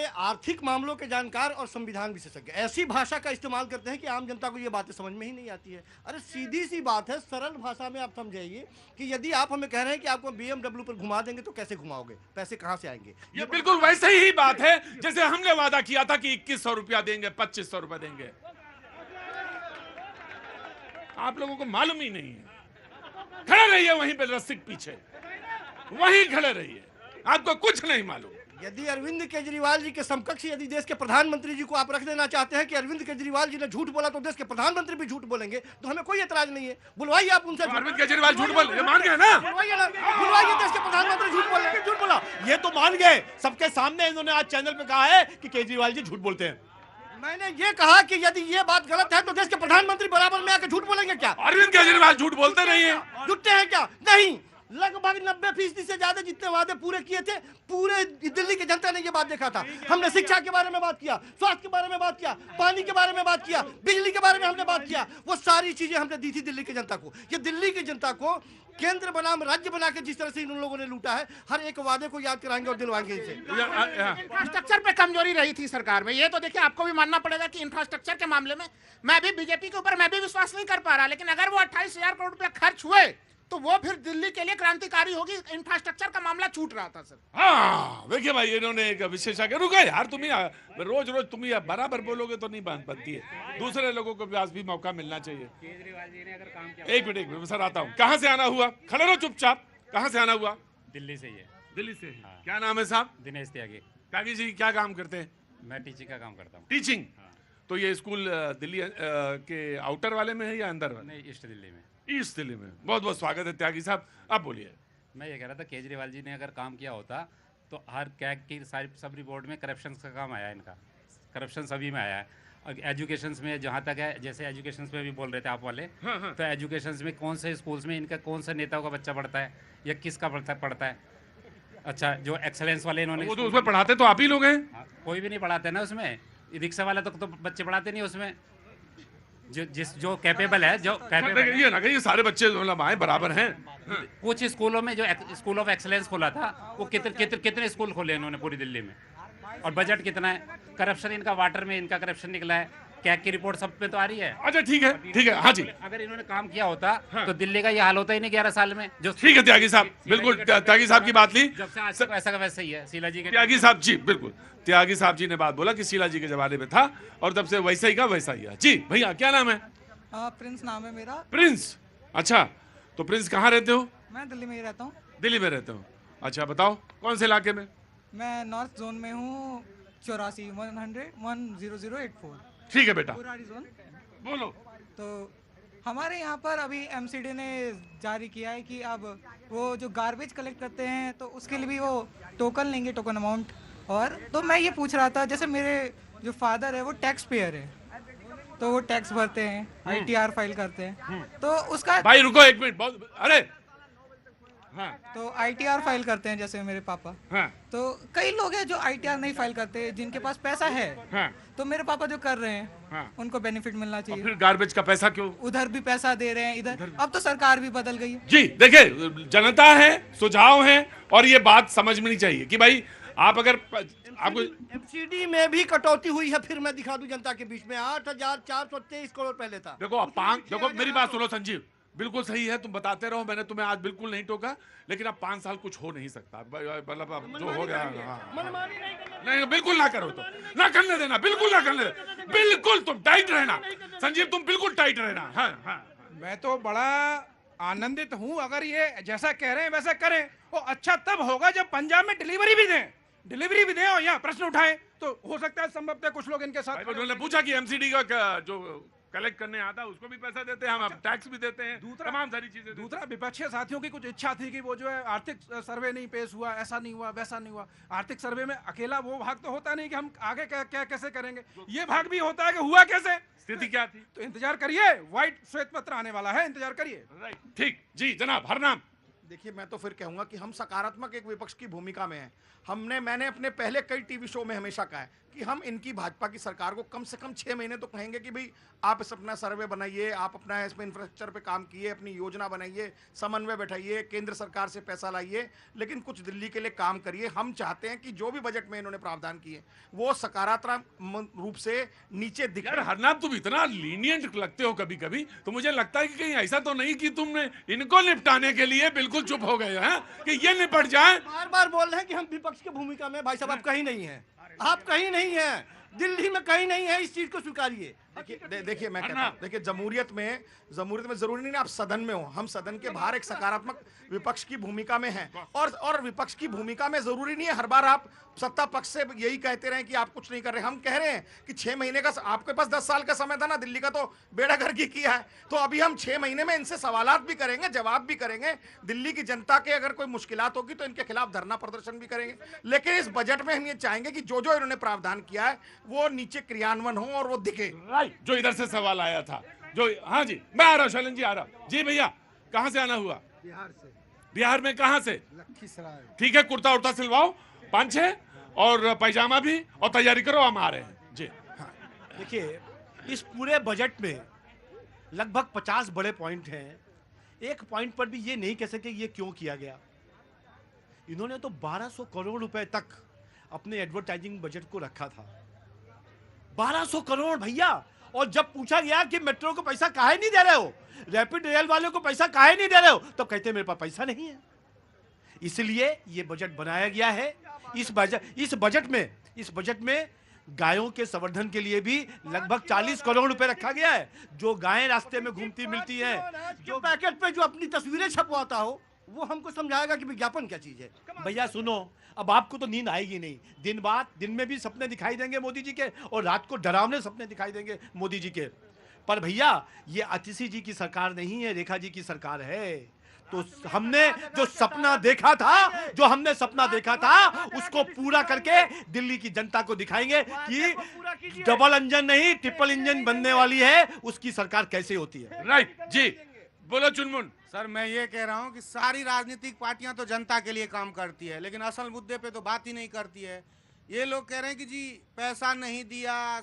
आर्थिक मामलों के जानकार और संविधान विशेषज्ञ ऐसी भाषा का इस्तेमाल करते हैं कि आम जनता को ये बातें समझ में ही नहीं आती है। अरे सीधी सी बात है, सरल भाषा में आप समझाइए कि यदि आप हमें कह रहे हैं कि आपको BMW पर घुमा देंगे तो कैसे घुमाओगे, पैसे कहां से आएंगे? ये बिल्कुल वैसे ही बात है जैसे हमने वादा किया था कि 2100 रुपया देंगे, 2500 रुपया देंगे। आप लोगों को मालूम ही नहीं है। खड़े रहिए वहीं पे रस्सी के पीछे, वहीं खड़े रहिए, आपको कुछ नहीं मालूम। यदि अरविंद केजरीवाल जी के समकक्ष यदि देश के प्रधानमंत्री जी को आप रख देना चाहते हैं कि अरविंद केजरीवाल जी ने झूठ बोला तो देश के प्रधानमंत्री भी झूठ बोलेंगे, तो हमें कोई एतराज नहीं है। बुलवाइए आप उनसे। अरविंद केजरीवाल झूठ बोल ये मान गए ना? बुलवाइए ना, बुलवाइए। देश के प्रधानमंत्री झूठ बोल रहे हैं। झूठ बोला, ये तो मान गए। सबके सामने इन्होंने आज चैनल पे कहा है कि केजरीवाल जी झूठ बोलते हैं। मैंने ये कहा कि यदि ये बात गलत है तो देश के प्रधानमंत्री बराबर में आकर झूठ बोलेंगे क्या? अरविंद केजरीवाल झूठ बोलते नहीं है। झूठे हैं क्या? नहीं। लगभग 90% से ज्यादा जितने वादे पूरे किए थे, पूरे दिल्ली की जनता ने ये बात देखा था। हमने शिक्षा के बारे में बात किया, स्वास्थ्य के बारे में बात किया, पानी के बारे में बात किया, बिजली के बारे में हमने बात किया। वो सारी चीजें हमने दी थी दिल्ली की जनता को। ये दिल्ली की जनता को केंद्र बनाम राज्य बना के जिस तरह से इन लोगों ने लूटा है, हर एक वादे को याद कराएंगे और दिलवाएंगे इनसे। इंफ्रास्ट्रक्चर पे कमजोरी रही थी सरकार में, ये तो देखिए आपको भी मानना पड़ेगा कि इंफ्रास्ट्रक्चर के मामले में मैं भी बीजेपी के ऊपर मैं भी विश्वास नहीं कर पा रहा। लेकिन अगर वो 28,000 करोड़ रुपया खर्च हुए तो वो फिर दिल्ली के लिए क्रांतिकारी होगी। इंफ्रास्ट्रक्चर का मामला छूट रहा था सर। हाँ देखिए भाई, इन्होंने एक विशेषज्ञ रुका यार, तुम ही रोज रोज तुम ही बराबर बोलोगे तो नहीं बनती है। दूसरे लोगों को भी मौका मिलना चाहिए। केजरीवाल जी ने अगर काम किया। एक मिनट सर आता हूँ। कहाँ से आना हुआ? खड़े रहो चुपचाप। कहाँ से आना हुआ? दिल्ली से ही है। दिल्ली से। क्या नाम है साहब? दिनेश त्यागी। त्यागी जी क्या काम करते हैं? मैं टीचिंग का काम करता हूँ। टीचिंग। तो ये स्कूल दिल्ली के आउटर वाले में है या अंदर वाले? नहीं, ईस्ट दिल्ली में। ईस्ट दिल्ली में। बहुत बहुत स्वागत है त्यागी साहब, आप बोलिए। मैं ये कह रहा था केजरीवाल जी ने अगर काम किया होता तो हर कैग की सारी सब रिपोर्ट में करप्शन का काम आया है। इनका करप्शन सभी में आया है। एजुकेशन में जहाँ तक है, जैसे एजुकेशन में भी बोल रहे थे आप वाले, तो एजुकेशन में कौन से स्कूल्स में इनका कौन सा नेताओं का बच्चा पढ़ता है या किसका पढ़ता है? अच्छा, जो एक्सेलेंस वाले इन्होंने वो तो उसमें पढ़ाते तो आप ही लोग हैं। कोई भी नहीं पढ़ाते ना उसमें। रिक्शा वाला तो बच्चे पढ़ाते नहीं उसमें। जो कैपेबल है, जो कैपेबल ये ना ये सारे बच्चे मतलब आए बराबर हैं। कुछ स्कूलों में जो स्कूल ऑफ एक्सेलेंस खोला था, वो कितने स्कूल खोले इन्होंने पूरी दिल्ली में, और बजट कितना है? करप्शन इनका वाटर में इनका करप्शन निकला है। कैग की रिपोर्ट सब पे तो आ रही है। अच्छा ठीक है हाँ जी। अगर इन्होंने काम किया होता तो दिल्ली का ये हाल होता ही नहीं 11 साल में। जो ठीक है त्यागी साहब, बिल्कुल त्यागी साहब की बात ली। जब से आज तक ऐसा का वैसा ही है। शीला जी के त्यागी साहब जी, बिल्कुल त्यागी साहब जी ने बात बोला कि शीला जी के जमाने में था और तब से वैसा ही का वैसा ही है। जी भैया क्या नाम है? प्रिंस नाम है मेरा। प्रिंस। अच्छा, तो प्रिंस कहाँ रहते हो? मैं दिल्ली में ही रहता हूँ। दिल्ली में रहते हो। अच्छा बताओ कौन से इलाके में? मैं नॉर्थ जोन में हूँ, 84 ठीक है बेटा, जोन। बोलो। तो हमारे यहाँ पर अभी एमसीडी ने जारी किया है कि अब वो जो गार्बेज कलेक्ट करते हैं तो उसके लिए भी वो टोकन लेंगे, टोकन अमाउंट। और तो मैं ये पूछ रहा था, जैसे मेरे जो फादर है वो टैक्स पेयर है, तो वो टैक्स भरते हैं, ITR फाइल करते हैं, तो उसका भाई रुको एक मिनट, बहुत अरे हाँ। तो ITR फाइल करते हैं जैसे मेरे पापा। हाँ। तो कई लोग हैं जो ITR नहीं फाइल करते, जिनके पास पैसा है। हाँ। तो मेरे पापा जो कर रहे हैं, हाँ। उनको बेनिफिट मिलना चाहिए। फिर गार्बेज का पैसा क्यों? उधर भी पैसा दे रहे हैं, इधर अब तो सरकार भी बदल गई है। जी देखिए, जनता है, सुझाव है, और ये बात समझनी चाहिए कि भाई आप अगर आपको एमसीडी में भी कटौती हुई है। फिर मैं दिखा दूं जनता के बीच में, 8,423 करोड़ पहले था। देखो मेरी बात सुनो संजीव, बिल्कुल सही है, तुम बताते रहो, मैंने तुम्हें आज बिल्कुल नहीं टोका, लेकिन अब 5 साल कुछ हो नहीं सकता। मतलब अब जो हो गया नहीं, बिल्कुल ना करो, तो ना करने देना, बिल्कुल ना करने देना, बिल्कुल तुम टाइट रहना संजीव, तुम बिल्कुल टाइट रहना। हाँ हाँ। मैं तो बड़ा आनंदित हूँ, अगर ये जैसा कह रहे हैं वैसा करें। वो अच्छा तब होगा जब पंजाब में डिलीवरी भी दें और यहाँ प्रश्न उठाएं, तो हो सकता है संभवतः कुछ लोग इनके साथ। उन्होंने पूछा कि एमसीडी का जो कलेक्ट करने आता है उसको भी पैसा देते हैं, हम टैक्स भी देते हैं, तमाम सारी चीजें। दूसरा, विपक्षी साथियों की कुछ इच्छा थी कि वो जो है आर्थिक सर्वे नहीं पेश हुआ, ऐसा नहीं हुआ, वैसा नहीं हुआ। आर्थिक सर्वे में अकेला वो भाग तो होता नहीं कि हम आगे क्या कैसे करेंगे, ये भाग भी होता है कि हुआ कैसे, स्थिति क्या थी। तो इंतजार करिए, व्हाइट श्वेत पत्र आने वाला है, इंतजार करिए। ठीक जी जनाब, हर नाम देखिए, मैं तो फिर कहूंगा कि हम सकारात्मक एक विपक्ष की भूमिका में हैं। मैंने अपने पहले कई टीवी शो में हमेशा कहा है कि हम इनकी भाजपा की सरकार को कम से कम 6 महीने तो कहेंगे कि भाई आप इस अपना सर्वे बनाइए, आप अपना इसमें इंफ्रास्ट्रक्चर पे काम कीजिए, अपनी योजना बनाइए, समन्वय बैठाइए, केंद्र सरकार से पैसा लाइए, लेकिन कुछ दिल्ली के लिए काम करिए। हम चाहते हैं कि जो भी बजट में इन्होंने प्रावधान किए वो सकारात्मक रूप से नीचे दिखे। यार हरनाम, तुम इतना लीनियंट लगते हो कभी कभी, तो मुझे लगता है कि कहीं ऐसा तो नहीं कि तुमने इनको निपटाने के लिए बिल्कुल चुप हो गए हैं कि ये निपट जाए। बार बार बोल रहे हैं कि हम विपक्ष की भूमिका में। भाई साहब, आप कहीं नहीं हैं, आप कहीं नहीं हैं, दिल्ली में कहीं नहीं है। इस चीज को स्वीकारिए। देखिए मैं कहता हूं, देखिए जमहूरियत में जरूरी नहीं आप सदन में हो, हम सदन के बाहर एक सकारात्मक विपक्ष की भूमिका में हैं। और विपक्ष की भूमिका में जरूरी नहीं है हर बार आप सत्ता पक्ष से यही कहते रहे कि आप कुछ नहीं कर रहे। हम कह रहे हैं कि 6 महीने का, आपके पास 10 साल का समय था ना, दिल्ली का तो बेड़ा गर्क किया है। तो अभी हम 6 महीने में इनसे सवालात भी करेंगे, जवाब भी करेंगे। दिल्ली की जनता के अगर कोई मुश्किलात होगी तो इनके खिलाफ धरना प्रदर्शन भी करेंगे। लेकिन इस बजट में हम ये चाहेंगे कि जो जो इन्होंने प्रावधान किया है वो नीचे क्रियान्वयन हो और वो दिखे। राइट, जो इधर से सवाल आया था, जो, हाँ जी, मैं आ रहा हूँ, शैलन जी आ रहा हूँ जी। भैया कहाँ से आना हुआ? बिहार से। बिहार में कहाँ से? लखीसराय। ठीक है, कुर्ता उर्ता सिलवाओ 5-6 और पैजामा भी, और तैयारी करो, हम आ रहे हैं जी। देखिए, इस पूरे बजट में लगभग 50 बड़े पॉइंट हैं। एक पॉइंट पर भी ये नहीं कह सके ये क्यों किया गया। इन्होंने तो 1200 करोड़ रुपए तक अपने एडवर्टाइजिंग बजट को रखा था। 1200 करोड़ भैया। और जब पूछा गया कि मेट्रो को पैसा काहे नहीं दे रहे हो, रैपिड रेल वाले को पैसा काहे नहीं दे रहे हो, तो कहते मेरे पास पैसा नहीं है। इसलिए ये बजट बनाया गया है। इस बजट में गायों के संवर्धन के लिए भी लगभग 40 करोड़ रुपए रखा गया है। जो गायें रास्ते में घूमती मिलती हैं, जो पैकेट पे जो अपनी तस्वीरें छपवाता हो, वो हमको समझाएगा कि विज्ञापन क्या चीज है। भैया सुनो, अब आपको तो नींद आएगी नहीं। दिन में भी सपने दिखाई देंगे मोदी जी के, और रात को डरावने सपने दिखाई देंगे मोदी जी के। पर भैया, ये आतिशी जी की सरकार नहीं है, रेखा जी की सरकार है। तो हमने जो सपना देखा था उसको पूरा करके दिल्ली की जनता को दिखाएंगे कि डबल इंजन नहीं, ट्रिपल इंजन बनने वाली है, उसकी सरकार कैसे होती है। राइट जी, बोलो चुनमुन। सर, मैं ये कह रहा हूँ कि सारी राजनीतिक पार्टियां तो जनता के लिए काम करती है, लेकिन असल मुद्दे पे तो बात ही नहीं करती है। ये लोग कह रहे हैं कि जी पैसा नहीं दिया,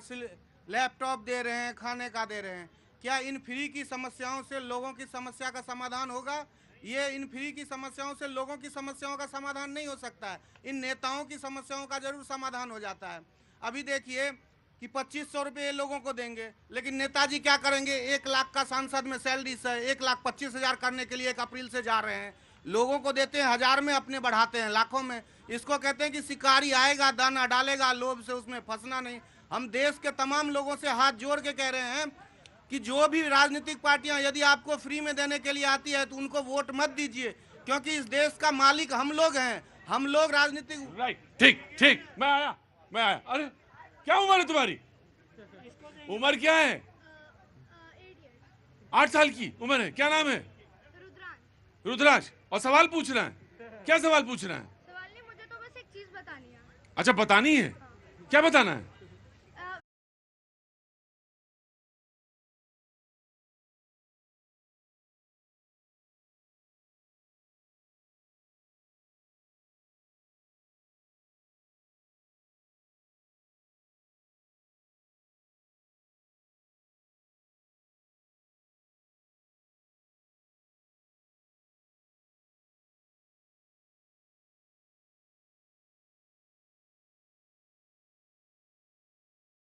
लैपटॉप दे रहे हैं, खाने का दे रहे हैं। क्या इन फ्री की समस्याओं से लोगों की समस्या का समाधान होगा? ये इन फ्री की समस्याओं से लोगों की समस्याओं का समाधान नहीं हो सकता है। इन नेताओं की समस्याओं का जरूर समाधान हो जाता है। अभी देखिए कि 2500 रुपये लोगों को देंगे, लेकिन नेताजी क्या करेंगे? 1 लाख का सांसद में सैलरी से 1,25,000 करने के लिए 1 अप्रैल से जा रहे हैं। लोगों को देते हैं 1000 में, अपने बढ़ाते हैं लाखों में। इसको कहते हैं कि शिकारी आएगा, दाना डालेगा, लोभ से उसमें फंसना नहीं। हम देश के तमाम लोगों से हाथ जोड़ के कह रहे हैं कि जो भी राजनीतिक पार्टियां यदि आपको फ्री में देने के लिए आती है तो उनको वोट मत दीजिए, क्योंकि इस देश का मालिक हम लोग हैं। हम लोग राजनीतिक। राइट, ठीक, मैं आया। अरे क्या उम्र है तुम्हारी? उम्र क्या है? 8 साल की उम्र है। क्या नाम है? रुद्राक्ष। और सवाल पूछ रहा है? क्या सवाल पूछ रहा है? सवाल नहीं, मुझे तो बस एक चीज बतानी है। अच्छा, बतानी है? क्या बताना है?